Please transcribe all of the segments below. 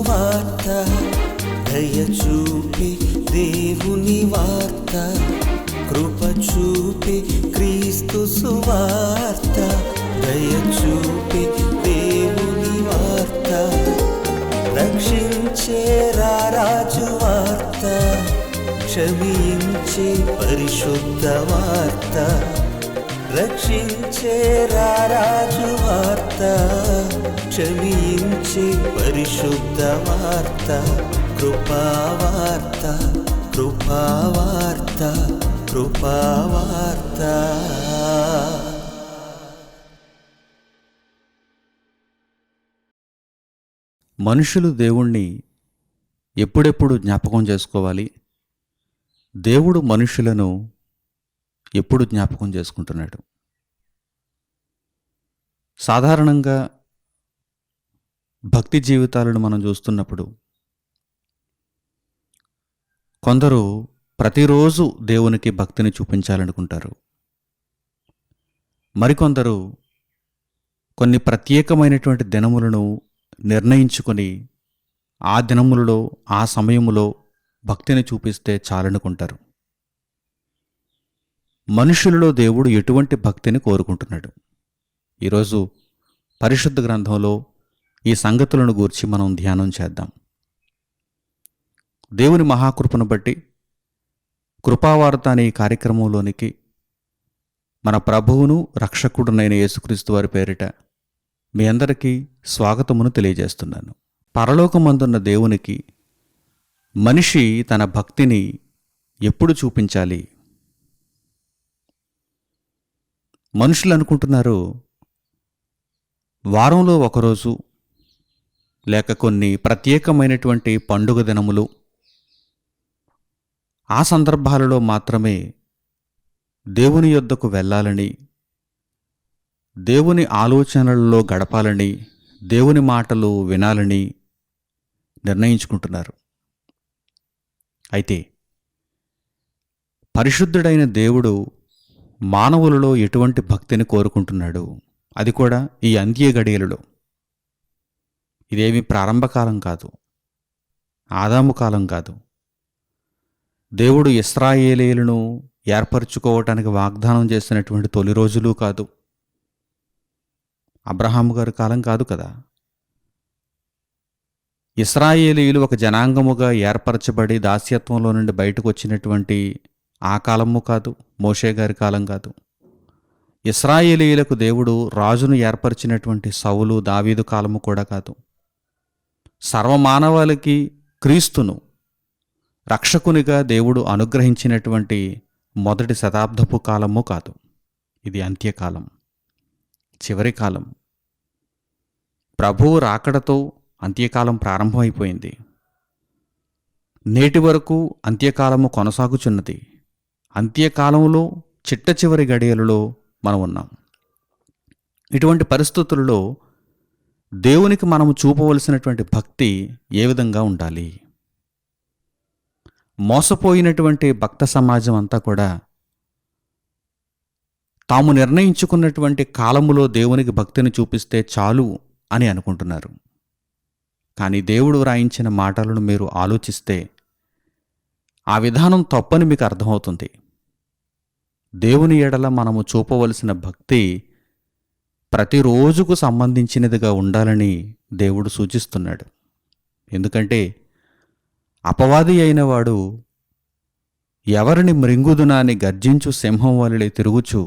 సువార్త, దయ చూపి దేవుని వార్త, కృప చూపి క్రీస్తు సువార్త, దయ చూపి దేవుని వార్త, రక్షించే రారాజు వార్త, క్షమించే పరిశుద్ధ వార్త, రక్షించే రారాజు వార్త, క్షమించే పరిశుద్ధ వార్త, కృపావార్త, కృపావార్త, కృపావార్త. మనుషులు దేవుణ్ణి ఎప్పుడెప్పుడు జ్ఞాపకం చేసుకోవాలి? దేవుడు మనుషులను ఎప్పుడు జ్ఞాపకం చేసుకుంటున్నాడు? సాధారణంగా భక్తి జీవితాలను మనం చూస్తున్నప్పుడు కొందరు ప్రతిరోజు దేవునికి భక్తిని చూపించాలనుకుంటారు. మరికొందరు కొన్ని ప్రత్యేకమైనటువంటి దినములను నిర్ణయించుకొని ఆ దినములలో ఆ సమయములో భక్తిని చూపిస్తే చాలనుకుంటారు. మనుషులలో దేవుడు ఎటువంటి భక్తిని కోరుకుంటున్నాడు? ఈరోజు పరిశుద్ధ గ్రంథంలో ఈ సంగతులను గూర్చి మనం ధ్యానం చేద్దాం. దేవుని మహాకృపను బట్టి కృపావార్త అనే ఈ కార్యక్రమంలోనికి మన ప్రభువును రక్షకుడునైన యేసుక్రీస్తు వారి పేరిట మీ అందరికీ స్వాగతమును తెలియజేస్తున్నాను. పరలోకమందున్న దేవునికి మనిషి తన భక్తిని ఎప్పుడు చూపించాలి? మనుషులు అనుకుంటున్నారు వారంలో ఒకరోజు లేక కొన్ని ప్రత్యేకమైనటువంటి పండుగ దినములు, ఆ సందర్భాలలో మాత్రమే దేవుని యొద్దకు వెళ్ళాలని, దేవుని ఆలోచనలలో గడపాలని, దేవుని మాటలు వినాలని నిర్ణయించుకుంటున్నారు. అయితే పరిశుద్ధుడైన దేవుడు మానవులలో ఎటువంటి భక్తిని కోరుకుంటున్నాడు? అది కూడా ఈ అంత్య గడియలలో. ఇదేమి ప్రారంభకాలం కాదు, ఆదాము కాలం కాదు. దేవుడు ఇశ్రాయేలీయులను ఏర్పరచుకోవటానికి వాగ్దానం చేసినటువంటి తొలి రోజులు కాదు, అబ్రహాము గారి కాలం కాదు కదా. ఇశ్రాయేలీయులు ఒక జనాంగముగా ఏర్పరచబడి దాస్యత్వంలో నుండి బయటకు వచ్చినటువంటి ఆ కాలము కాదు, మోషే గారి కాలం కాదు. ఇశ్రాయేలీయులకు దేవుడు రాజును ఏర్పరిచినటువంటి సౌలు దావీదు కాలము కూడా కాదు. సర్వమానవాళికి క్రీస్తును రక్షకునిగా దేవుడు అనుగ్రహించినటువంటి మొదటి శతాబ్దపు కాలము కాదు. ఇది అంత్యకాలం, చివరి కాలం. ప్రభువు రాకడతో అంత్యకాలం ప్రారంభమైపోయింది. నేటి వరకు అంత్యకాలము కొనసాగుచున్నది. అంత్యకాలంలో చిట్ట చివరి గడియలలో మనం ఉన్నాం. ఇటువంటి పరిస్థితులలో దేవునికి మనము చూపవలసినటువంటి భక్తి ఏ విధంగా ఉండాలి? మోసపోయినటువంటి భక్త సమాజం అంతా కూడా తాము నిర్ణయించుకున్నటువంటి కాలములో దేవునికి భక్తిని చూపిస్తే చాలు అని అనుకుంటున్నారు. కానీ దేవుడు వ్రాయించిన మాటలను మీరు ఆలోచిస్తే ఆ విధానం తప్పని మీకు అర్థమవుతుంది. దేవుని ఎడల మనము చూపవలసిన భక్తి ప్రతిరోజుకు సంబంధించినదిగా ఉండాలని దేవుడు సూచిస్తున్నాడు. ఎందుకంటే అపవాది అయిన వాడు ఎవరిని మృంగుదునా అని గర్జించు సింహం వలె తిరుగుచు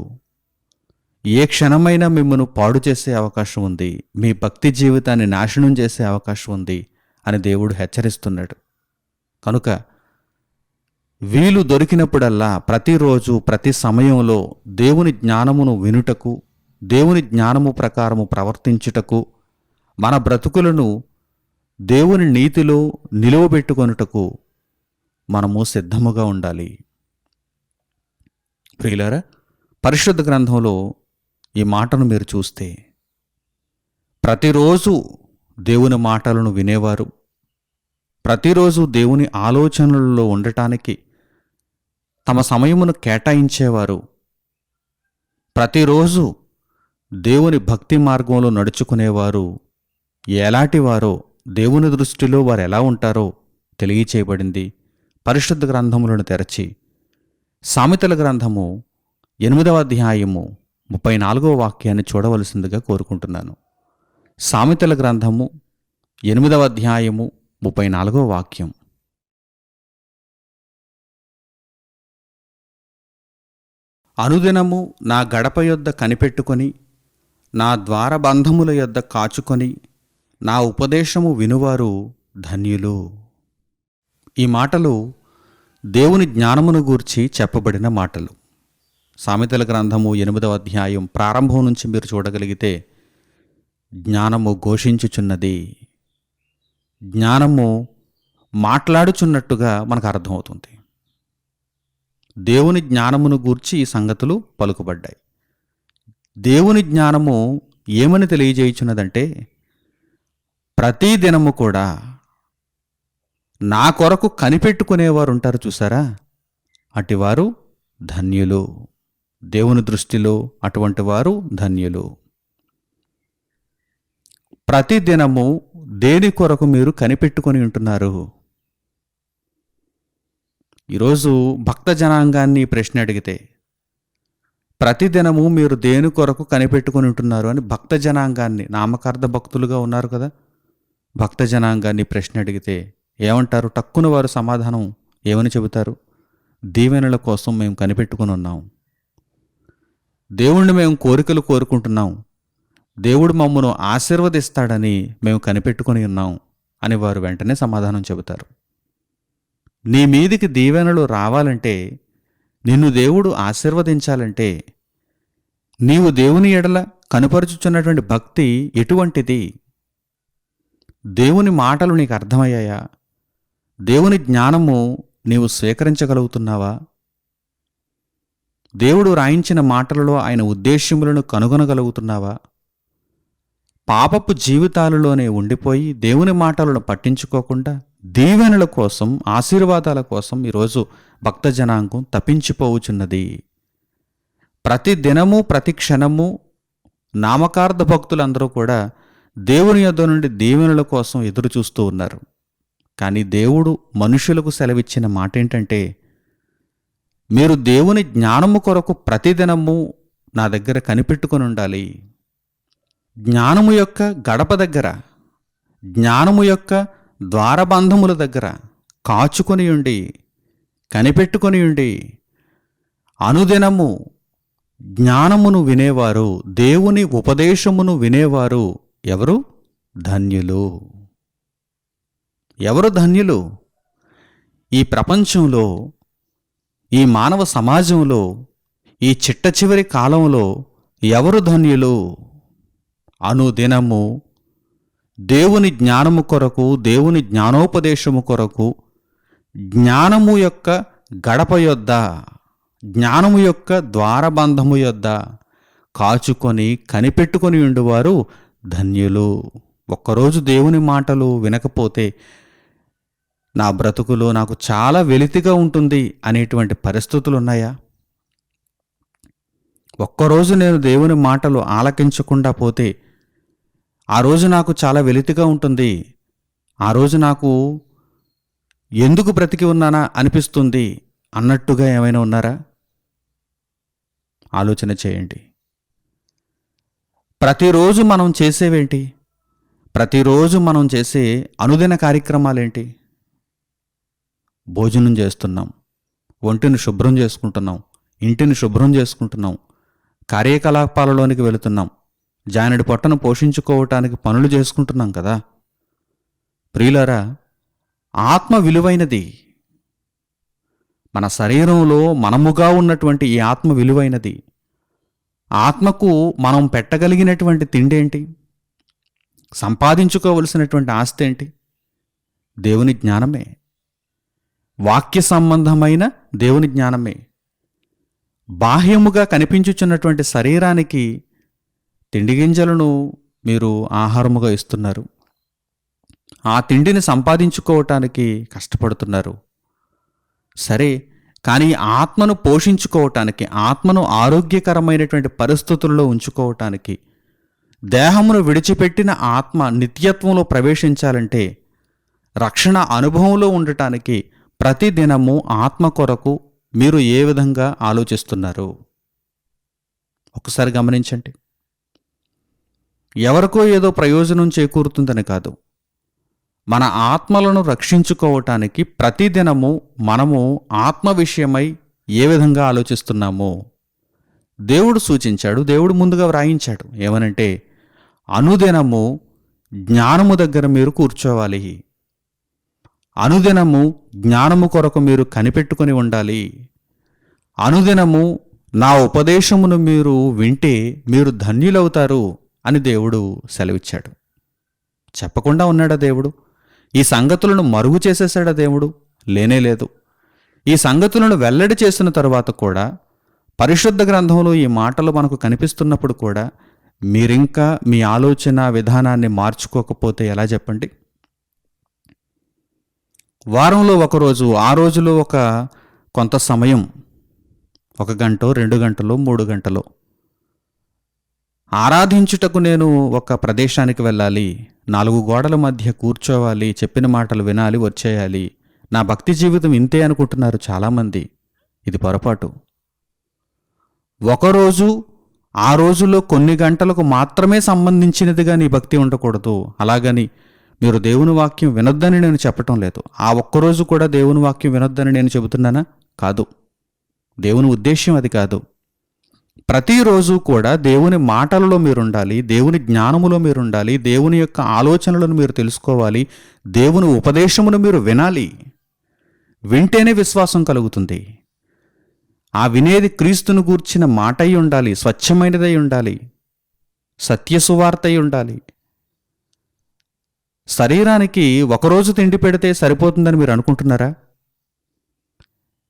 ఏ క్షణమైనా మిమ్మను పాడు చేసే అవకాశం ఉంది, మీ భక్తి జీవితాన్ని నాశనం చేసే అవకాశం ఉంది అని దేవుడు హెచ్చరిస్తున్నాడు. కనుక వీలు దొరికినప్పుడల్లా ప్రతిరోజు ప్రతి సమయంలో దేవుని జ్ఞానమును వినుటకు, దేవుని జ్ఞానము ప్రకారము ప్రవర్తించుటకు, మన బ్రతుకులను దేవుని నీతిలో నిలువబెట్టుకొనుటకు మనము సిద్ధముగా ఉండాలి. ప్రియులారా, పరిశుద్ధ గ్రంథంలో ఈ మాటను మీరు చూస్తే ప్రతిరోజు దేవుని మాటలను వినేవారు, ప్రతిరోజు దేవుని ఆలోచనలలో ఉండటానికి తమ సమయమును కేటాయించేవారు, ప్రతిరోజు దేవుని భక్తి మార్గంలో నడుచుకునేవారు ఎలాంటి వారో దేవుని దృష్టిలో వారు ఎలా ఉంటారో తెలియచేయబడింది పరిశుద్ధ గ్రంథములను తెరచి సామెతల గ్రంథము 8వ అధ్యాయము 34వ వాక్యాన్ని చూడవలసిందిగా కోరుకుంటున్నాను. సామెతల గ్రంథము 8వ అధ్యాయము 34వ వాక్యం. అనుదినము నా గడప యొద్ద కనిపెట్టుకొని నా ద్వారబంధముల యొద్ద కాచుకొని నా ఉపదేశము వినువారు ధన్యులు. ఈ మాటలు దేవుని జ్ఞానమును గూర్చి చెప్పబడిన మాటలు. సామెతల గ్రంథము 8వ అధ్యాయం ప్రారంభం నుంచి మీరు చూడగలిగితే జ్ఞానము ఘోషించుచున్నది, జ్ఞానము మాట్లాడుచున్నట్టుగా మనకు అర్థమవుతుంది. దేవుని జ్ఞానమును గూర్చి ఈ సంగతులు పలుకుబడ్డాయి. దేవుని జ్ఞానము ఏమని తెలియజేయుచున్నదంటే, ప్రతి దినము కూడా నా కొరకు కనిపెట్టుకునేవారు ఉంటారు చూసారా, అటివారు ధన్యులు. దేవుని దృష్టిలో అటువంటి వారు ధన్యులు. ప్రతి దినము దేని కొరకు మీరు కనిపెట్టుకొని ఉంటున్నారు? ఈరోజు భక్త జనాంగాన్ని ప్రశ్న అడిగితే, ప్రతిదినము మీరు దేని కొరకు కనిపెట్టుకొని ఉంటున్నారు అని భక్త జనాంగాన్ని, నామకార్థ భక్తులుగా ఉన్నారు కదా, భక్త జనాంగాన్ని ప్రశ్న అడిగితే ఏమంటారు? టక్కున వారు సమాధానం ఏమని చెబుతారు? దీవెనల కోసం మేము కనిపెట్టుకుని ఉన్నాం, దేవుణ్ణి మేము కోరికలు కోరుకుంటున్నాం, దేవుడు మమ్మను ఆశీర్వదిస్తాడని మేము కనిపెట్టుకుని ఉన్నాం అని వారు వెంటనే సమాధానం చెబుతారు. నీ మీదికి దీవెనలు రావాలంటే, నిన్ను దేవుడు ఆశీర్వదించాలంటే, నీవు దేవుని ఎడల కనుపరుచుచున్నటువంటి భక్తి ఎటువంటిది? దేవుని మాటలు నీకు అర్థమయ్యాయా? దేవుని జ్ఞానము నీవు స్వీకరించగలుగుతున్నావా? దేవుడు రాయించిన మాటలలో ఆయన ఉద్దేశ్యములను కనుగొనగలుగుతున్నావా? పాపపు జీవితాలలోనే ఉండిపోయి దేవుని మాటలను పట్టించుకోకుండా దీవెనల కోసం, ఆశీర్వాదాల కోసం ఈరోజు భక్త జనాంగం తప్పించిపోవుచున్నది. ప్రతి దినము ప్రతి క్షణము నామకార్థ భక్తులందరూ కూడా దేవుని యొద్ద నుండి దీవెనల కోసం ఎదురు చూస్తూ ఉన్నారు. కానీ దేవుడు మనుషులకు సెలవిచ్చిన మాట ఏంటంటే, మీరు దేవుని జ్ఞానము కొరకు ప్రతిదినము నా దగ్గర కనిపెట్టుకొని ఉండాలి. జ్ఞానము యొక్క గడప దగ్గర, జ్ఞానము యొక్క ద్వారబంధముల దగ్గర కాచుకొని ఉండి, కనిపెట్టుకొని ఉండి, అనుదినము జ్ఞానమును వినేవారు, దేవుని ఉపదేశమును వినేవారు ఎవరు? ధన్యులు. ఎవరు ధన్యులు? ఈ ప్రపంచంలో, ఈ మానవ సమాజంలో, ఈ చిట్ట చివరి కాలంలో ఎవరు ధన్యులు? అనుదినము దేవుని జ్ఞానము కొరకు, దేవుని జ్ఞానోపదేశము కొరకు, జ్ఞానము యొక్క గడప యొద్ద, జ్ఞానము యొక్క ద్వారబంధము యొద్ద కాచుకొని కనిపెట్టుకొని ఉండువారు ధన్యులు. ఒక్కరోజు దేవుని మాటలు వినకపోతే నా బ్రతుకులో నాకు చాలా వెలితిగా ఉంటుంది అనేటువంటి పరిస్థితులు ఉన్నాయా? ఒక్కరోజు నేను దేవుని మాటలు ఆలకించకుండా పోతే ఆ రోజు నాకు చాలా వెలితిగా ఉంటుంది, ఆ రోజు నాకు ఎందుకు బ్రతికి ఉన్నానా అనిపిస్తుంది అన్నట్టుగా ఏమైనా ఉన్నారా? ఆలోచన చేయండి. ప్రతిరోజు మనం చేసేవేంటి? ప్రతిరోజు మనం చేసే అనుదిన కార్యక్రమాలేంటి? భోజనం చేస్తున్నాం, ఒంటిని శుభ్రం చేసుకుంటున్నాం, ఇంటిని శుభ్రం చేసుకుంటున్నాం, కార్యకలాపాలలోనికి వెళుతున్నాం, జానడి పొట్టను పోషించుకోవటానికి పనులు చేసుకుంటున్నాం కదా. ప్రియులారా, ఆత్మ విలువైనది. మన శరీరంలో మనముగా ఉన్నటువంటి ఈ ఆత్మ విలువైనది. ఆత్మకు మనం పెట్టగలిగినటువంటి తిండేంటి? సంపాదించుకోవలసినటువంటి ఆస్తి ఏంటి? దేవుని జ్ఞానమే, వాక్య సంబంధమైన దేవుని జ్ఞానమే. బాహ్యముగా కనిపించుచున్నటువంటి శరీరానికి తిండి గింజలను మీరు ఆహారముగా ఇస్తున్నారు, ఆ తిండిని సంపాదించుకోవటానికి కష్టపడుతున్నారు. సరే, కానీ ఆత్మను పోషించుకోవటానికి, ఆత్మను ఆరోగ్యకరమైనటువంటి పరిస్థితుల్లో ఉంచుకోవటానికి దేహమును విడిచిపెట్టిన ఆత్మ నిత్యత్వంలో ప్రవేశించాలంటే, రక్షణ అనుభవంలో ఉండటానికి ప్రతిదినము ఆత్మ కొరకు మీరు ఏ విధంగా ఆలోచిస్తున్నారు? ఒకసారి గమనించండి. ఎవరికో ఏదో ప్రయోజనం చేకూరుతుందని కాదు, మన ఆత్మలను రక్షించుకోవటానికి ప్రతిదినము మనము ఆత్మ విషయమై ఏ విధంగా ఆలోచిస్తున్నామో దేవుడు సూచించాడు, దేవుడు ముందుగా వ్రాయించాడు. ఏమనంటే, అనుదినము జ్ఞానము దగ్గర మీరు కూర్చోవాలి, అనుదినము జ్ఞానము కొరకు మీరు కనిపెట్టుకొని ఉండాలి, అనుదినము నా ఉపదేశమును మీరు వింటే మీరు ధన్యులవుతారు అని దేవుడు సెలవిచ్చాడు. చెప్పకుండా ఉన్నాడా దేవుడు? ఈ సంగతులను మరుగు చేసేసాడా దేవుడు? లేనేలేదు. ఈ సంగతులను వెల్లడి చేసిన తరువాత కూడా, పరిశుద్ధ గ్రంథంలో ఈ మాటలు మనకు కనిపిస్తున్నప్పుడు కూడా మీరింకా మీ ఆలోచన విధానాన్ని మార్చుకోకపోతే ఎలా చెప్పండి? వారంలో ఒకరోజు, ఆ రోజులో కొంత సమయం, 1 గంట, 2 గంటలు, 3 గంటలు ఆరాధించుటకు నేను ఒక ప్రదేశానికి వెళ్ళాలి, 4 గోడల మధ్య కూర్చోవాలి, చెప్పిన మాటలు వినాలి, వచ్చేయాలి, నా భక్తి జీవితం ఇంతే అనుకుంటున్నారు చాలామంది. ఇది పొరపాటు. ఒకరోజు, ఆ రోజులో కొన్ని గంటలకు మాత్రమే సంబంధించినదిగా నీ భక్తి ఉండకూడదు. అలాగని మీరు దేవుని వాక్యం వినొద్దని నేను చెప్పటం లేదు. ఆ ఒక్కరోజు కూడా దేవుని వాక్యం వినొద్దని నేను చెబుతున్నానా? కాదు. దేవుని ఉద్దేశ్యం అది కాదు. ప్రతిరోజు కూడా దేవుని మాటలలో మీరుండాలి, దేవుని జ్ఞానములో మీరుండాలి, దేవుని యొక్క ఆలోచనలను మీరు తెలుసుకోవాలి, దేవుని ఉపదేశమును మీరు వినాలి. వింటేనే విశ్వాసం కలుగుతుంది. ఆ వినేది క్రీస్తును గూర్చిన మాట అయి ఉండాలి, స్వచ్ఛమైనదై ఉండాలి, సత్యసువార్త అయి ఉండాలి. శరీరానికి ఒకరోజు తిండి పెడితే సరిపోతుందని మీరు అనుకుంటున్నారా?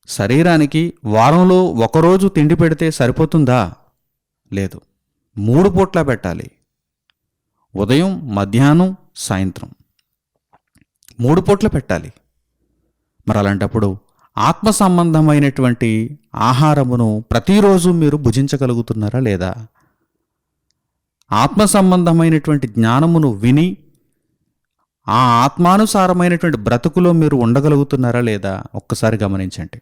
శరీరానికి వారంలో ఒకరోజు తిండి పెడితే సరిపోతుందా? లేదు. 3 పూట్లా పెట్టాలి. ఉదయం, మధ్యాహ్నం, సాయంత్రం 3 పూట్ల పెట్టాలి. మరి అలాంటప్పుడు ఆత్మ సంబంధమైనటువంటి ఆహారమును ప్రతిరోజు మీరు భుజించగలుగుతున్నారా లేదా? ఆత్మ సంబంధమైనటువంటి జ్ఞానమును విని ఆ ఆత్మానుసారమైనటువంటి బ్రతుకులో మీరు ఉండగలుగుతున్నారా లేదా? ఒక్కసారి గమనించండి.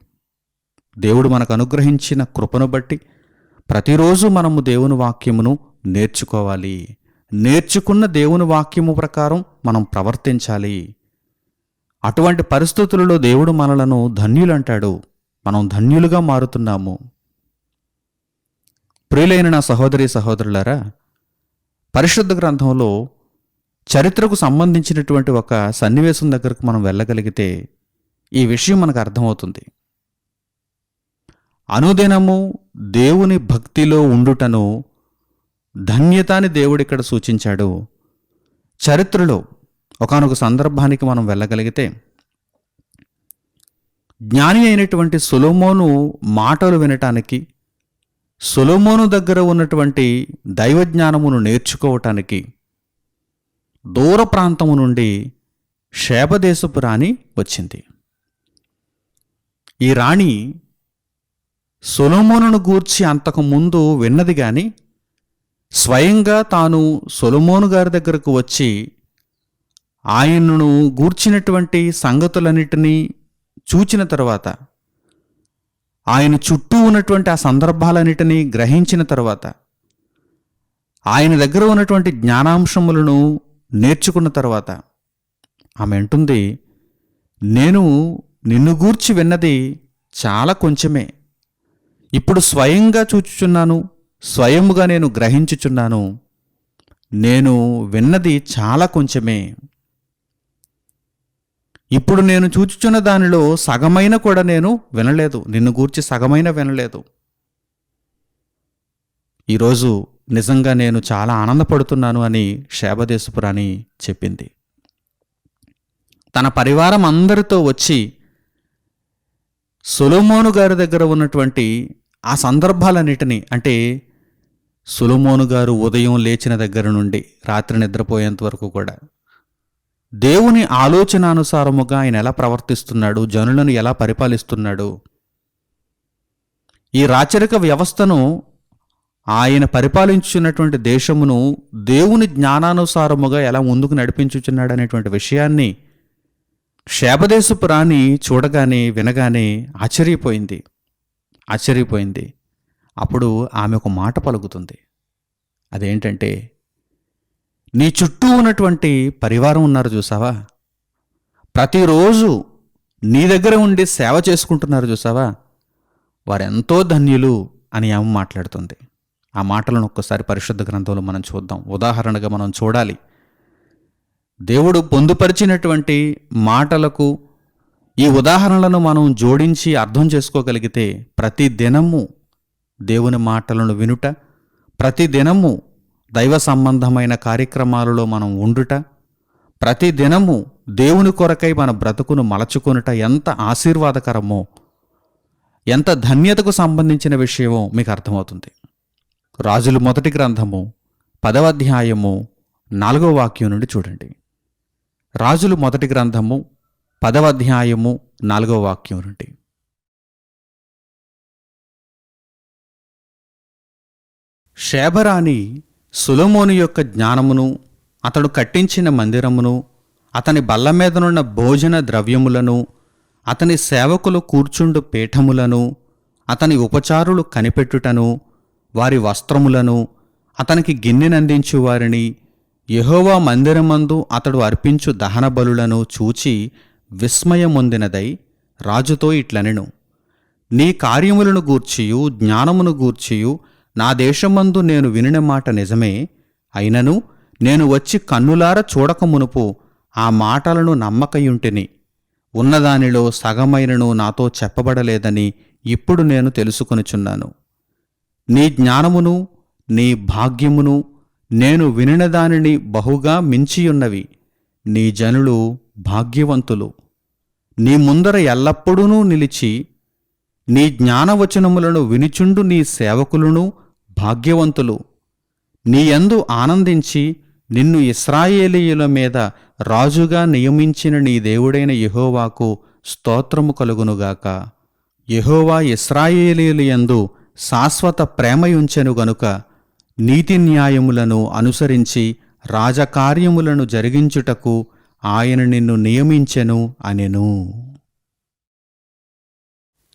దేవుడు మనకు అనుగ్రహించిన కృపను బట్టి ప్రతిరోజు మనము దేవుని వాక్యమును నేర్చుకోవాలి. నేర్చుకున్న దేవుని వాక్యము ప్రకారం మనం ప్రవర్తించాలి. అటువంటి పరిస్థితులలో దేవుడు మనలను ధన్యులంటాడు. మనం ధన్యులుగా మారుతున్నాము. ప్రియులైన నా సహోదరి సహోదరులారా, పరిశుద్ధ గ్రంథంలో చరిత్రకు సంబంధించినటువంటి ఒక సన్నివేశం దగ్గరకు మనం వెళ్ళగలిగితే ఈ విషయం మనకు అర్థమవుతుంది. అనుదినము దేవుని భక్తిలో ఉండుటను ధన్యత అని దేవుడు ఇక్కడ సూచించాడు. చరిత్రలో ఒకానొక సందర్భానికి మనం వెళ్ళగలిగితే, జ్ఞాని అయినటువంటి సొలొమోను మాటలు వినటానికి, సొలొమోను దగ్గర ఉన్నటువంటి దైవజ్ఞానమును నేర్చుకోవటానికి దూర ప్రాంతము నుండి షేబదేశపు రాణి వచ్చింది. ఈ రాణి సొలొమోనును గూర్చి అంతకు ముందు విన్నది గాని స్వయంగా తాను సొలొమోను గారి దగ్గరకు వచ్చి ఆయనను గూర్చినటువంటి సంగతులన్నిటినీ చూచిన తర్వాత, ఆయన చుట్టూ ఉన్నటువంటి ఆ సందర్భాలన్నిటినీ గ్రహించిన తర్వాత, ఆయన దగ్గర ఉన్నటువంటి జ్ఞానాంశములను నేర్చుకున్న తర్వాత ఆమె అంటుంది, నేను నిన్ను గూర్చి విన్నది చాలా కొంచెమే, ఇప్పుడు స్వయంగా చూచుచున్నాను, స్వయముగా నేను గ్రహించుచున్నాను, నేను విన్నది చాలా కొంచెమే. ఇప్పుడు నేను చూచుచున్న దానిలో సగమైన కూడా నేను వినలేదు, నిన్ను గూర్చి సగమైన వినలేదు. ఈరోజు నిజంగా నేను చాలా ఆనందపడుతున్నాను అని షేబదేశపు రాణి చెప్పింది. తన పరివారం అందరితో వచ్చి సొలొమోను గారి దగ్గర ఉన్నటువంటి ఆ సందర్భాలన్నిటినీ, అంటే సొలొమోను గారు ఉదయం లేచిన దగ్గర నుండి రాత్రి నిద్రపోయేంత వరకు కూడా దేవుని ఆలోచనానుసారముగా ఆయన ఎలా ప్రవర్తిస్తున్నాడు, జనులను ఎలా పరిపాలిస్తున్నాడు, ఈ రాచరిక వ్యవస్థను ఆయన పరిపాలించున్నటువంటి దేశమును దేవుని జ్ఞానానుసారముగా ఎలా ముందుకు నడిపించుచున్నాడనేటువంటి విషయాన్ని శేబదేశపు రాణి చూడగానే వినగానే ఆశ్చర్యపోయింది. అప్పుడు ఆమె ఒక మాట పలుకుతుంది. అదేంటంటే, నీ చుట్టూ ఉన్నటువంటి పరివారం ఉన్నారు చూసావా, ప్రతిరోజు నీ దగ్గర ఉండి సేవ చేసుకుంటున్నారు చూసావా, వారెంతో ధన్యులు అని ఆమె మాట్లాడుతుంది. ఆ మాటలను ఒక్కసారి పరిశుద్ధ గ్రంథంలో మనం చూద్దాం. ఉదాహరణగా మనం చూడాలి. దేవుడు పొందుపరిచినటువంటి మాటలకు ఈ ఉదాహరణలను మనం జోడించి అర్థం చేసుకోగలిగితే ప్రతి దినము దేవుని మాటలను వినుట, ప్రతి దినము దైవ సంబంధమైన కార్యక్రమాలలో మనం ఉండుట, ప్రతి దినము దేవుని కొరకై మన బ్రతుకును మలచుకొనుట ఎంత ఆశీర్వాదకరమో, ఎంత ధన్యతకు సంబంధించిన విషయమో మీకు అర్థమవుతుంది. రాజులు మొదటి గ్రంథము 10వ అధ్యాయము 4వ వాక్యం నుండి చూడండి. రాజులు మొదటి గ్రంథము 10వ అధ్యాయము 4వ వాక్యం నుండి. షేబరాణి సొలొమోను యొక్క జ్ఞానమును, అతడు కట్టించిన మందిరమును, అతని బల్ల మీదనున్న భోజన ద్రవ్యములను, అతని సేవకులు కూర్చుండు పీఠములను, అతని ఉపచారులు కనిపెట్టుటను, వారి వస్త్రములను, అతనికి గిన్నెనందించు వారిని, యెహోవా మందిరమందు అతడు అర్పించు దహన బలులను చూచి విస్మయమొందినదై రాజుతో ఇట్లనెను, నీ కార్యములను గూర్చియు జ్ఞానమును గూర్చియు నా దేశమందు నేను వినిన మాట నిజమే. అయినను నేను వచ్చి కన్నులార చూడకమునుపు ఆ మాటలను నమ్మకయుంటిని. ఉన్నదానిలో సగమైనను నాతో చెప్పబడలేదని ఇప్పుడు నేను తెలుసుకొనుచున్నాను. నీ జ్ఞానమును నీ భాగ్యమును నేను వినిన దానిని బహుగా మించియున్నవి. నీ జనులు భాగ్యవంతులు. నీ ముందర ఎల్లప్పుడూ నిలిచి నీ జ్ఞానవచనములను వినిచుండు నీ సేవకులను భాగ్యవంతులు. నీ యందు ఆనందించి నిన్ను ఇశ్రాయేలీయుల మీద రాజుగా నియమించిన నీ దేవుడైన యెహోవాకు స్తోత్రము కలుగునుగాక. యెహోవా ఇశ్రాయేలీయుల యందు శాశ్వత ప్రేమయుంచెను గనుక నీతి న్యాయములను అనుసరించి రాజకార్యములను జరిగించుటకు ఆయన నిన్ను నియమించెను అనెను.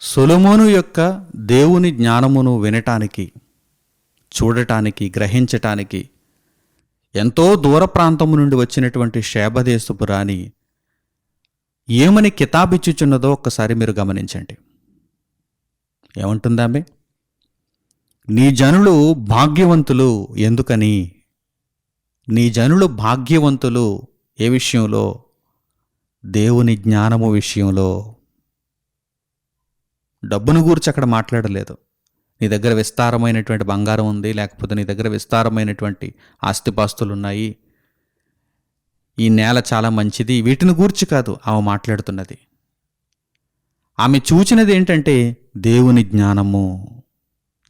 సొలొమోను యొక్క దేవుని జ్ఞానమును వినటానికి, చూడటానికి, గ్రహించటానికి ఎంతో దూర ప్రాంతము నుండి వచ్చినటువంటి షేబదేశపు రాణి ఏమని కితాబిచ్చుచున్నదో ఒక్కసారి మీరు గమనించండి. ఏమంటుందామె? నీ జనులు భాగ్యవంతులు. ఎందుకని? నీ జనులు భాగ్యవంతులు ఏ విషయంలో? దేవుని జ్ఞానము విషయంలో. డబ్బును గూర్చి అక్కడ మాట్లాడలేదు. నీ దగ్గర విస్తారమైనటువంటి బంగారం ఉంది, లేకపోతే నీ దగ్గర విస్తారమైనటువంటి ఆస్తిపాస్తులున్నాయి, ఈ నేల చాలా మంచిది, వీటిని గూర్చి కాదు ఆమె మాట్లాడుతున్నది. ఆమె చూచినది ఏంటంటే దేవుని జ్ఞానము.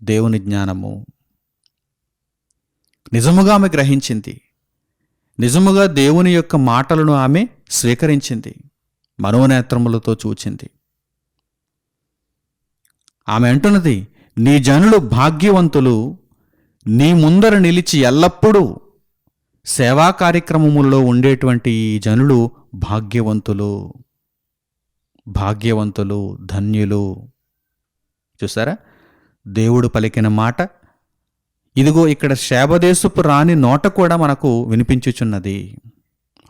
దేవుని జ్ఞానము నిజముగా ఆమె గ్రహించింది. నిజముగా దేవుని యొక్క మాటలను ఆమె స్వీకరించింది, మనోనేత్రములతో చూచింది. ఆమె అంటున్నది, నీ జనులు భాగ్యవంతులు. నీ ముందర నిలిచి ఎల్లప్పుడూ సేవా కార్యక్రమములలో ఉండేటువంటి ఈ జనులు భాగ్యవంతులు, భాగ్యవంతులు, ధన్యులు. చూసారా దేవుడు పలికిన మాట? ఇదిగో ఇక్కడ షేబదేశపు రాణి నోట కూడా మనకు వినిపించుచున్నది.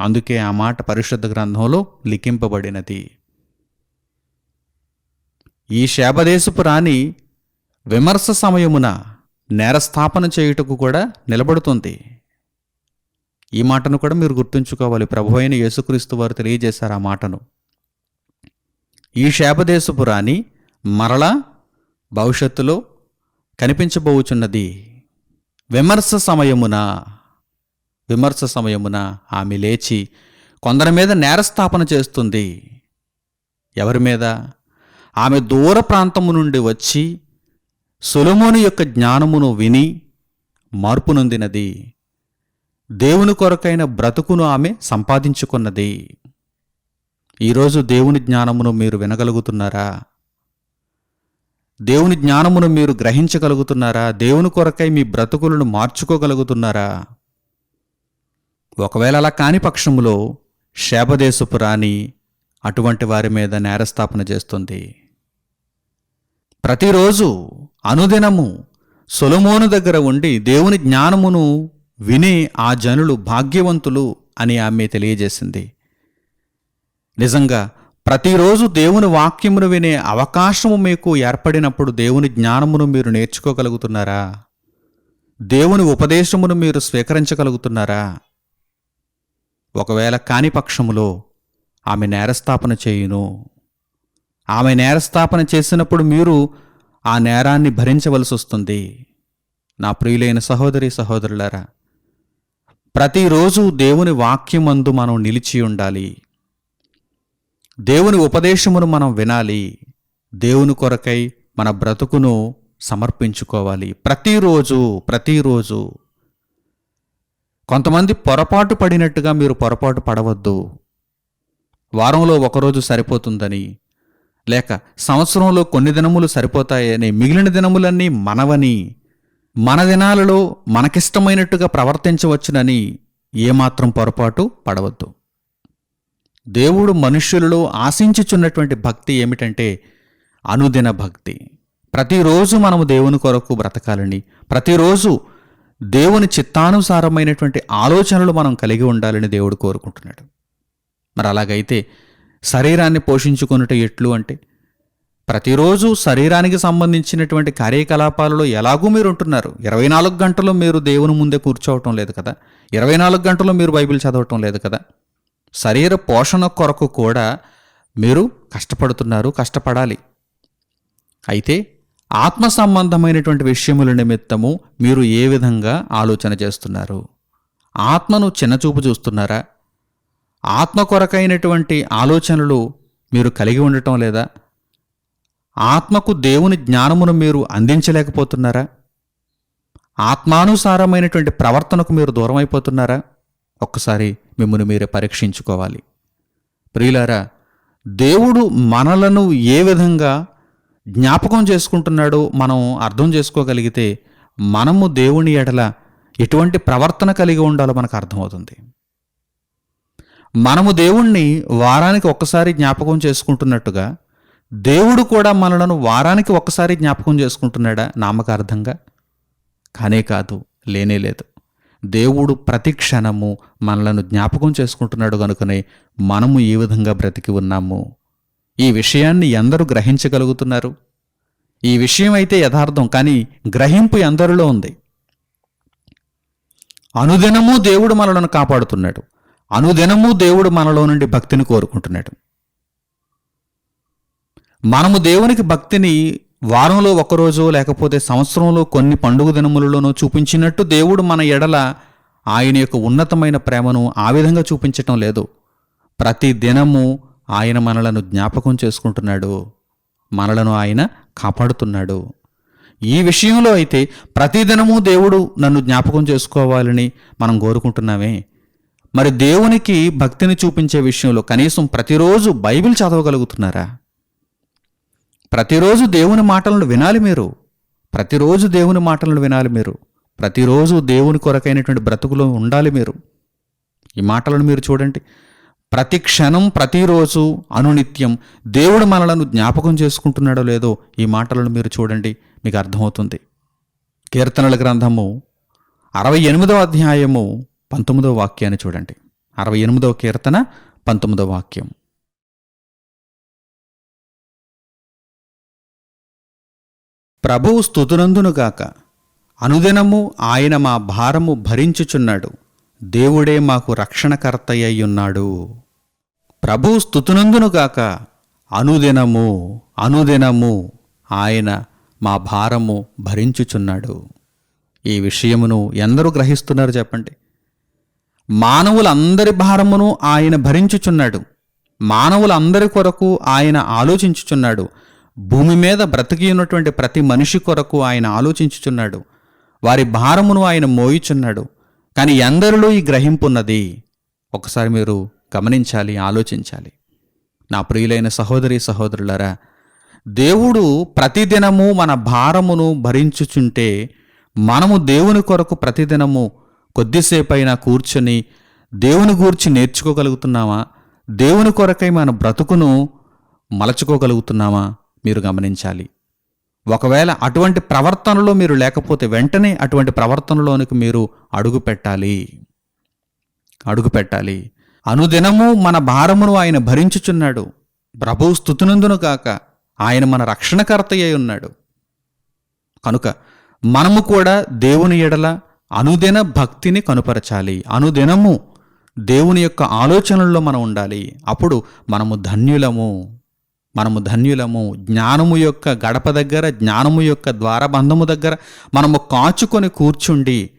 అందుకే ఆ మాట పరిశుద్ధ గ్రంథంలో లిఖింపబడినది. ఈ షేబదేశపు రాణి విమర్శ సమయమున నేరస్థాపన చేయుటకు కూడా నిలబడుతుంది. ఈ మాటను కూడా మీరు గుర్తుంచుకోవాలి. ప్రభువైన యేసుక్రీస్తు వారు తెలియజేశారు ఆ మాటను. ఈ షేబదేశపు రాణి మరలా భవిష్యత్తులో కనిపించబోచున్నది. విమర్శ సమయమున ఆమె లేచి కొందరి మీద నేరస్థాపన చేస్తుంది. ఎవరి మీద? ఆమె దూర ప్రాంతము నుండి వచ్చి సొలొమోను యొక్క జ్ఞానమును విని మార్పు నొందినది. దేవుని కొరకైన బ్రతుకును ఆమె సంపాదించుకున్నది. ఈరోజు దేవుని జ్ఞానమును మీరు వినగలుగుతున్నారా? దేవుని జ్ఞానమును మీరు గ్రహించగలుగుతున్నారా? దేవుని కొరకై మీ బ్రతుకులను మార్చుకోగలుగుతున్నారా? ఒకవేళ అలా కాని పక్షములో శేబదేశపు రాణి అటువంటి వారి మీద నేరస్థాపన చేస్తుంది. ప్రతిరోజు అనుదినము సొలొమోను దగ్గర ఉండి దేవుని జ్ఞానమును వినే ఆ జనులు భాగ్యవంతులు అని ఆమె తెలియజేసింది. నిజంగా ప్రతిరోజు దేవుని వాక్యమును వినే అవకాశము మీకు ఏర్పడినప్పుడు దేవుని జ్ఞానమును మీరు నేర్చుకోగలుగుతున్నారా? దేవుని ఉపదేశమును మీరు స్వీకరించగలుగుతున్నారా? ఒకవేళ కాని పక్షములో ఆమె నేరస్థాపన చేయును. ఆమె నేరస్థాపన చేసినప్పుడు మీరు ఆ నేరాన్ని భరించవలసి వస్తుంది. నా ప్రియులైన సహోదరి సహోదరులారా, ప్రతిరోజు దేవుని వాక్యమందు మనం నిలిచి ఉండాలి. దేవుని ఉపదేశమును మనం వినాలి. దేవుని కొరకై మన బ్రతుకును సమర్పించుకోవాలి. ప్రతిరోజు కొంతమంది పొరపాటు పడినట్టుగా మీరు పొరపాటు పడవద్దు. వారంలో ఒకరోజు సరిపోతుందని, లేక సంవత్సరంలో కొన్ని దినములు సరిపోతాయని, మిగిలిన దినములన్నీ మనవని, మన దినాలలో మనకిష్టమైనట్టుగా ప్రవర్తించవచ్చునని ఏమాత్రం పొరపాటు పడవద్దు. దేవుడు మనుష్యులలో ఆశించుచున్నటువంటి భక్తి ఏమిటంటే అనుదిన భక్తి. ప్రతిరోజు మనము దేవుని కొరకు బ్రతకాలని, ప్రతిరోజు దేవుని చిత్తానుసారమైనటువంటి ఆలోచనలు మనం కలిగి ఉండాలని దేవుడు కోరుకుంటున్నాడు. మరి అలాగైతే శరీరాన్ని పోషించుకొనుట ఎట్లు అంటే, ప్రతిరోజు శరీరానికి సంబంధించినటువంటి కార్యకలాపాలలో ఎలాగూ మీరు ఉంటున్నారు. 24 గంటలు మీరు దేవుని ముందే కూర్చోవటం లేదు కదా, 24 గంటలు మీరు బైబిల్ చదవటం లేదు కదా. శరీర పోషణ కొరకు కూడా మీరు కష్టపడాలి. అయితే ఆత్మ సంబంధమైనటువంటి విషయముల నిమిత్తము మీరు ఏ విధంగా ఆలోచన చేస్తున్నారు? ఆత్మను చిన్నచూపు చూస్తున్నారా? ఆత్మ కొరకైనటువంటి ఆలోచనలు మీరు కలిగి ఉండటం లేదా? ఆత్మకు దేవుని జ్ఞానమును మీరు అందించలేకపోతున్నారా? ఆత్మానుసారమైనటువంటి ప్రవర్తనకు మీరు దూరం అయిపోతున్నారా? ఒక్కసారి మిమ్మల్ని మీరే పరీక్షించుకోవాలి. ప్రియులారా, దేవుడు మనలను ఏ విధంగా జ్ఞాపకం చేసుకుంటున్నాడో మనం అర్థం చేసుకోగలిగితే మనము దేవుని ఎడల ఎటువంటి ప్రవర్తన కలిగి ఉండాలో మనకు అర్థమవుతుంది. మనము దేవుణ్ణి వారానికి ఒక్కసారి జ్ఞాపకం చేసుకుంటున్నట్టుగా దేవుడు కూడా మనలను వారానికి ఒక్కసారి జ్ఞాపకం చేసుకుంటున్నాడా నామకార్థంగా? కానే కాదు, లేనేలేదు. దేవుడు ప్రతి క్షణము మనలను జ్ఞాపకం చేసుకుంటున్నాడు కనుకనే మనము ఈ విధంగా బ్రతికి ఉన్నాము. ఈ విషయాన్ని ఎందరూ గ్రహించగలుగుతున్నారు? ఈ విషయం అయితే యథార్థం, కానీ గ్రహింపు ఎందరిలో ఉంది? అనుదినము దేవుడు మనలను కాపాడుతున్నాడు. అనుదినము దేవుడు మనలో నుండి భక్తిని కోరుకుంటున్నాడు. మనము దేవునికి భక్తిని వారంలో ఒకరోజు లేకపోతే సంవత్సరంలో కొన్ని పండుగ దినములలోనూ చూపించినట్టు దేవుడు మన ఎడల ఆయన యొక్క ఉన్నతమైన ప్రేమను ఆ విధంగా చూపించటం లేదు. ప్రతి దినము ఆయన మనలను జ్ఞాపకం చేసుకుంటున్నాడు, మనలను ఆయన కాపాడుతున్నాడు. ఈ విషయంలో అయితే ప్రతిదినము దేవుడు నన్ను జ్ఞాపకం చేసుకోవాలని మనం కోరుకుంటున్నామే. మరి దేవునికి భక్తిని చూపించే విషయంలో కనీసం ప్రతిరోజు బైబిల్ చదవగలుగుతున్నారా? ప్రతిరోజు దేవుని మాటలను వినాలి మీరు. ప్రతిరోజు దేవుని మాటలను వినాలి మీరు. ప్రతిరోజు దేవుని కొరకైనటువంటి బ్రతుకులో ఉండాలి మీరు. ఈ మాటలను మీరు చూడండి. ప్రతి క్షణం, ప్రతిరోజు, అనునిత్యం దేవుడు మనలను జ్ఞాపకం చేసుకుంటున్నాడో లేదో ఈ మాటలను మీరు చూడండి, మీకు అర్థమవుతుంది. కీర్తనల గ్రంథము 68వ అధ్యాయము 19వ వాక్యాన్ని చూడండి. 68వ కీర్తన 19వ వాక్యం. ప్రభువు స్తుతునందునుగాక. అనుదినము ఆయన మా భారము భరించుచున్నాడు. దేవుడే మాకు రక్షణకర్తయ్యున్నాడు. ప్రభువు స్తుతునందునుగాక. అనుదినము అనుదినము ఆయన మా భారము భరించుచున్నాడు. ఈ విషయమును ఎందరూ గ్రహిస్తున్నారు చెప్పండి? మానవులందరి భారమును ఆయన భరించుచున్నాడు. మానవులందరి కొరకు ఆయన ఆలోచించుచున్నాడు. భూమి మీద బ్రతికి ఉన్నటువంటి ప్రతి మనిషి కొరకు ఆయన ఆలోచించుచున్నాడు. వారి భారమును ఆయన మోయుచున్నాడు. కానీ ఎందరిలో ఈ గ్రహింపు ఉన్నది? ఒకసారి మీరు గమనించాలి, ఆలోచించాలి. నా ప్రియులైన సహోదరి సహోదరులారా, దేవుడు ప్రతిదినము మన భారమును భరించుచుంటే మనము దేవుని కొరకు ప్రతిదినము కొద్దిసేపైనా కూర్చొని దేవుని గూర్చి నేర్చుకోగలుగుతున్నామా? దేవుని కొరకై మన బ్రతుకును మలచుకోగలుగుతున్నామా? మీరు గమనించాలి. ఒకవేళ అటువంటి ప్రవర్తనలో మీరు లేకపోతే వెంటనే అటువంటి ప్రవర్తనలోనికి మీరు అడుగు పెట్టాలి. అనుదినము మన భారమును ఆయన భరించుచున్నాడు. ప్రభువు స్తుతినందును గాక. ఆయన మన రక్షణకర్త అయి ఉన్నాడు. కనుక మనము కూడా దేవుని ఎడల అనుదిన భక్తిని కనుపరచాలి. అనుదినము దేవుని యొక్క ఆలోచనల్లో మనం ఉండాలి. అప్పుడు మనము ధన్యులము. జ్ఞానము యొక్క గడప దగ్గర, జ్ఞానము యొక్క ద్వారబంధము దగ్గర మనము కాచుకొని కూర్చుండి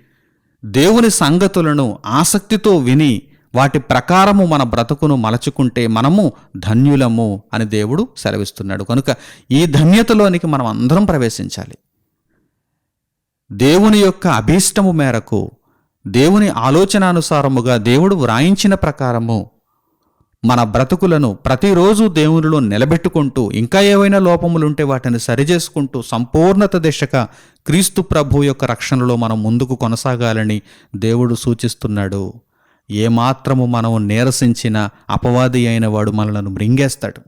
దేవుని సంగతులను ఆసక్తితో విని వాటి ప్రకారము మన బ్రతుకును మలచుకుంటే మనము ధన్యులము అని దేవుడు సెలవిస్తున్నాడు. కనుక ఈ ధన్యతలోనికి మనం అందరం ప్రవేశించాలి. దేవుని యొక్క అభీష్టము మేరకు, దేవుని ఆలోచనానుసారముగా దేవుడు వ్రాయించిన ప్రకారము మన బ్రతుకులను ప్రతిరోజు దేవునిలో నిలబెట్టుకుంటూ, ఇంకా ఏవైనా లోపములుంటే వాటిని సరిచేసుకుంటూ సంపూర్ణత దిశగా క్రీస్తు ప్రభు యొక్క రక్షణలో మనం ముందుకు కొనసాగాలని దేవుడు సూచిస్తున్నాడు. ఏమాత్రము మనం నీరసించిన అపవాది అయిన వాడు మనలను మృంగేస్తాడు,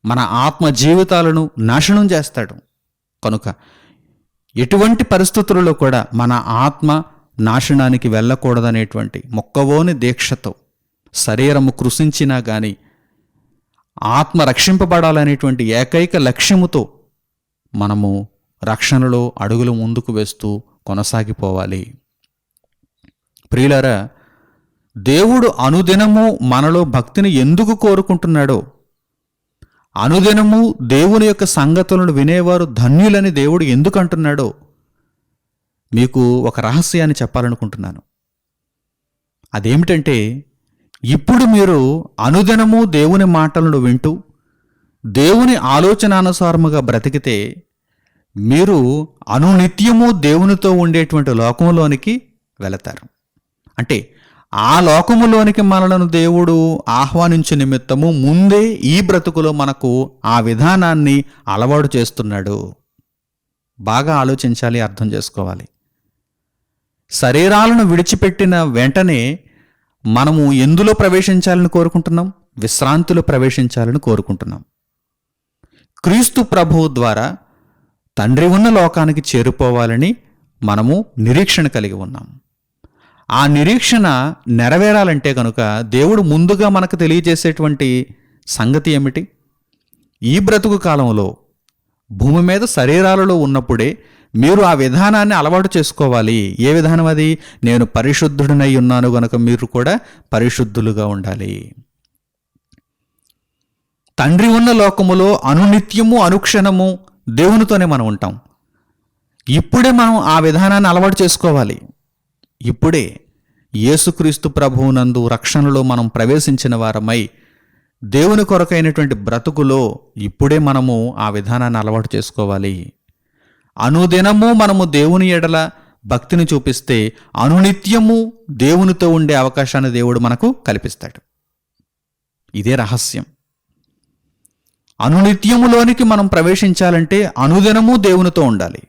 మన ఆత్మ జీవితాలను నాశనం చేస్తాడు. కనుక ఎటువంటి పరిస్థితులలో కూడా మన ఆత్మ నాశనానికి వెళ్ళకూడదనేటువంటి మొక్కవోని దీక్షతో, శరీరము కృషించినా కానీ ఆత్మ రక్షింపబడాలనేటువంటి ఏకైక లక్ష్యముతో మనము రక్షణలో అడుగులు ముందుకు వేస్తూ కొనసాగిపోవాలి. ప్రియులారా, దేవుడు అనుదినము మనలో భక్తిని ఎందుకు కోరుకుంటున్నాడో, అనుదినము దేవుని యొక్క సంగతులను వినేవారు ధన్యులని దేవుడు ఎందుకు అంటున్నాడో మీకు ఒక రహస్యాన్ని చెప్పాలనుకుంటున్నాను. అదేమిటంటే, ఇప్పుడు మీరు అనుదినము దేవుని మాటలను వింటూ దేవుని ఆలోచనానుసారముగా బ్రతికితే మీరు అనునిత్యము దేవునితో ఉండేటువంటి లోకంలోనికి వెళతారు. అంటే ఆ లోకములోనికి మనలను దేవుడు ఆహ్వానించే నిమిత్తము ముందే ఈ బ్రతుకులో మనకు ఆ విధానాన్ని అలవాటు చేస్తున్నాడు. బాగా ఆలోచించాలి, అర్థం చేసుకోవాలి. శరీరాలను విడిచిపెట్టిన వెంటనే మనము ఎందులో ప్రవేశించాలని కోరుకుంటున్నాం? విశ్రాంతిలో ప్రవేశించాలని కోరుకుంటున్నాం. క్రీస్తు ప్రభువు ద్వారా తండ్రి ఉన్న లోకానికి చేరుకోవాలని మనము నిరీక్షణ కలిగి ఉన్నాం. ఆ నిరీక్షణ నెరవేరాలంటే కనుక దేవుడు ముందుగా మనకు తెలియజేసేటువంటి సంగతి ఏమిటి? ఈ బ్రతుకు కాలంలో భూమి మీద శరీరాలలో ఉన్నప్పుడే మీరు ఆ విధానాన్ని అలవాటు చేసుకోవాలి. ఏ విధానం అది? నేను పరిశుద్ధుడినై ఉన్నాను గనుక మీరు కూడా పరిశుద్ధులుగా ఉండాలి. తండ్రి ఉన్న లోకములో అనునిత్యము అనుక్షణము దేవునితోనే మనం ఉంటాం. ఇప్పుడే మనం ఆ విధానాన్ని అలవాటు చేసుకోవాలి. ఇప్పుడే యేసుక్రీస్తు ప్రభువునందు రక్షణలో మనం ప్రవేశించిన వారమై దేవుని కొరకైనటువంటి బ్రతుకులో ఇప్పుడే మనము ఆ విధానాన్ని అలవాటు చేసుకోవాలి. అనుదినము మనము దేవుని ఎడల భక్తిని చూపిస్తే అనునిత్యము దేవునితో ఉండే అవకాశాన్ని దేవుడు మనకు కల్పిస్తాడు. ఇదే రహస్యం. అనునిత్యములోనికి మనం ప్రవేశించాలంటే అనుదినము దేవునితో ఉండాలి.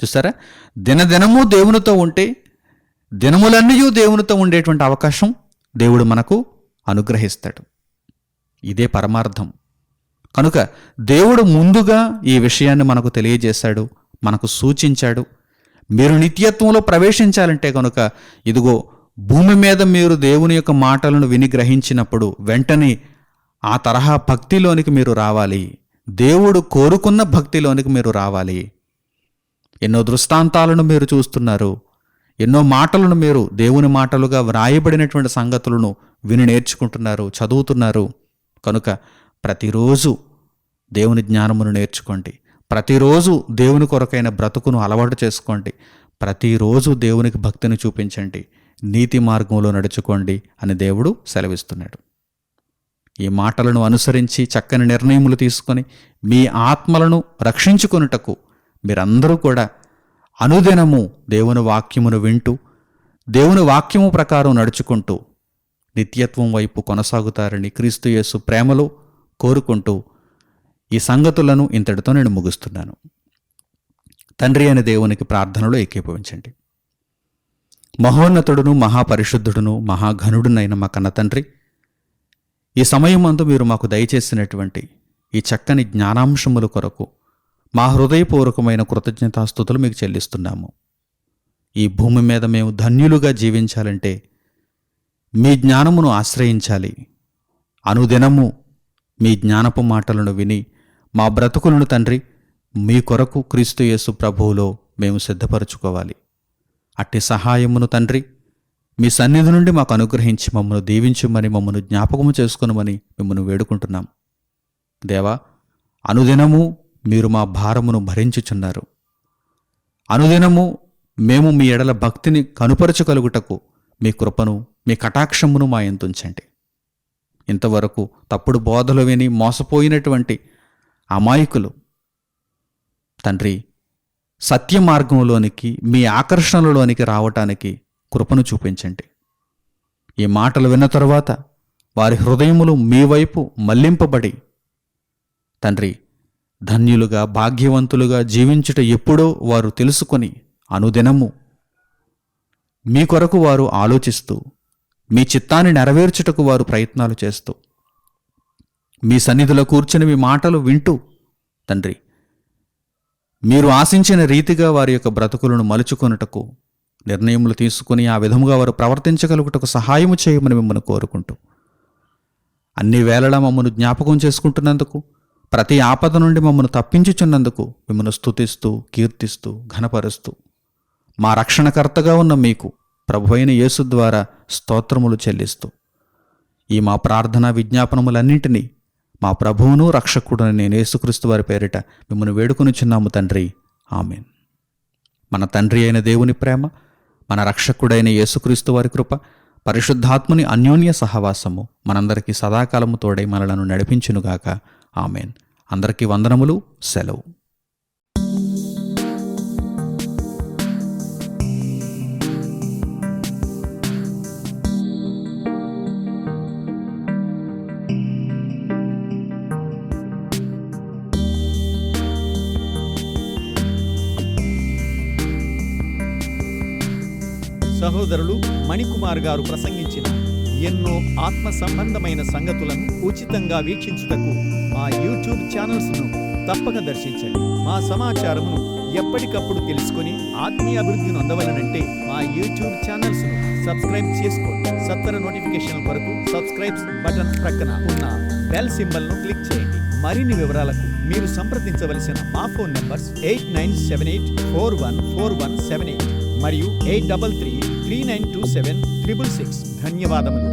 చూసారా? దినదినము దేవునితో ఉంటే దినములన్నీ దేవునితో ఉండేటువంటి అవకాశం దేవుడు మనకు అనుగ్రహిస్తాడు. ఇదే పరమార్థం. కనుక దేవుడు ముందుగా ఈ విషయాన్ని మనకు తెలియజేశాడు, మనకు సూచించాడు. మీరు నిత్యత్వంలో ప్రవేశించాలంటే కనుక ఇదిగో భూమి మీద మీరు దేవుని యొక్క మాటలను విని గ్రహించినప్పుడు వెంటనే ఆ తరహా భక్తిలోనికి మీరు రావాలి. దేవుడు కోరుకున్న భక్తిలోనికి మీరు రావాలి. ఎన్నో దృష్టాంతాలను మీరు చూస్తున్నారు, ఎన్నో మాటలను మీరు దేవుని మాటలుగా వ్రాయబడినటువంటి సంగతులను విని నేర్చుకుంటున్నారు, చదువుతున్నారు. కనుక ప్రతిరోజు దేవుని జ్ఞానమును నేర్చుకోండి. ప్రతిరోజు దేవుని కొరకైన బ్రతుకును అలవాటు చేసుకోండి. ప్రతిరోజు దేవునికి భక్తిని చూపించండి, నీతి మార్గంలో నడుచుకోండి అని దేవుడు సెలవిస్తున్నాడు. ఈ మాటలను అనుసరించి చక్కని నిర్ణయములు తీసుకొని మీ ఆత్మలను రక్షించుకొనుటకు మీరందరూ కూడా అనుదినము దేవుని వాక్యమును వింటూ దేవుని వాక్యము ప్రకారం నడుచుకుంటూ నిత్యత్వం వైపు కొనసాగుతారని క్రీస్తు యేసు ప్రేమలో కోరుకుంటూ ఈ సంగతులను ఇంతటితో నేను ముగిస్తున్నాను. తండ్రి అయిన దేవునికి ప్రార్థనలో ఏకీభవించండి. మహోన్నతుడును మహాపరిశుద్ధుడును మహాఘనుడునైన మా కన్న తండ్రి, ఈ సమయమందు మీరు మాకు దయచేసినటువంటి ఈ చక్కని జ్ఞానాంశముల కొరకు మా హృదయపూర్వకమైన కృతజ్ఞతాస్తుతులు మీకు చెల్లిస్తున్నాము. ఈ భూమి మీద మేము ధన్యులుగా జీవించాలంటే మీ జ్ఞానమును ఆశ్రయించాలి. అనుదినము మీ జ్ఞానపు మాటలను విని మా బ్రతుకులను తండ్రి మీ కొరకు క్రీస్తు యేసు ప్రభువులో మేము సిద్ధపరచుకోవాలి. అట్టి సహాయమును తండ్రి మీ సన్నిధి నుండి మాకు అనుగ్రహించి మమ్మను దీవించుమని, మమ్మను జ్ఞాపకము చేసుకునమని మిమ్మల్ని వేడుకుంటున్నాం. దేవా, అనుదినము మీరు మా భారమును భరించుచున్నారు. అనుదినము మేము మీ ఎడల భక్తిని కనుపరచగలుగుటకు మీ కృపను, మీ కటాక్షమును మా యందుంచండి. ఇంతవరకు తప్పుడు బోధలు విని మోసపోయినటువంటి అమాయకులు తండ్రి సత్య మార్గంలోనికి, మీ ఆకర్షణలోనికి రావటానికి కృపను చూపించండి. ఈ మాటలు విన్న తరువాత వారి హృదయములు మీ వైపు మళ్లింపబడి తండ్రి ధన్యులుగా, భాగ్యవంతులుగా జీవించుట ఎప్పుడో వారు తెలుసుకొని అనుదినము మీ కొరకు వారు ఆలోచిస్తూ, మీ చిత్తాన్ని నెరవేర్చుటకు వారు ప్రయత్నాలు చేస్తూ, మీ సన్నిధిలో కూర్చుని మీ మాటలు వింటూ తండ్రి మీరు ఆశించిన రీతిగా వారి యొక్క బ్రతుకులను మలుచుకొనుటకు నిర్ణయములు తీసుకుని ఆ విధముగా వారు ప్రవర్తించగలుగుటకు సహాయము చేయమని మిమ్మల్ని కోరుకుంటూ, అన్ని వేళలా మమ్మను జ్ఞాపకం చేసుకుంటున్నందుకు, ప్రతి ఆపద నుండి మమ్మను తప్పించుచున్నందుకు మిమ్మల్ని స్తుతిస్తూ, కీర్తిస్తూ, ఘనపరుస్తూ, మా రక్షణకర్తగా ఉన్న మీకు ప్రభువైన యేసు ద్వారా స్తోత్రములు చెల్లిస్తూ, ఈ మా ప్రార్థనా విజ్ఞాపనములన్నింటినీ మా ప్రభువును రక్షకుడుని నేను యేసుక్రీస్తు వారి పేరిట మిమ్మల్ని వేడుకొనుచున్నాము తండ్రి. ఆమేన్. మన తండ్రి అయిన దేవుని ప్రేమ, మన రక్షకుడైన యేసుక్రీస్తు వారి కృప, పరిశుద్ధాత్ముని అన్యోన్య సహవాసము మనందరికీ సదాకాలము తోడై మనలను నడిపించునుగాక. ఆమేన్. అందరికీ వందనములు. సెలవు. సహోదరులు మణికుమార్ గారు ప్రసంగించిన ఎన్నో ఆత్మ సంబంధమైన సంగతులను ఉచితంగా వీక్షించుటకు మా యూట్యూబ్ ఛానల్స్ను తప్పక దర్శించండి. మా సమాచారమును ఎప్పటికప్పుడు తెలుసుకొని ఆత్మీయ అభివృద్ధిని అందవలనంటే మా యూట్యూబ్ ఛానల్స్ను సబ్స్క్రైబ్ చేసుకోండి. సత్వర నోటిఫికేషన్ కొరకు సబ్స్క్రైబ్ బటన్ ప్రక్కన ఉన్న బెల్ సింబల్ను క్లిక్ చేయండి. మరిన్ని వివరాలకు మీరు సంప్రదించవలసిన మా ఫోన్ నంబర్స్ 8978414178 మరియు 8333927666. ధన్యవాదములు.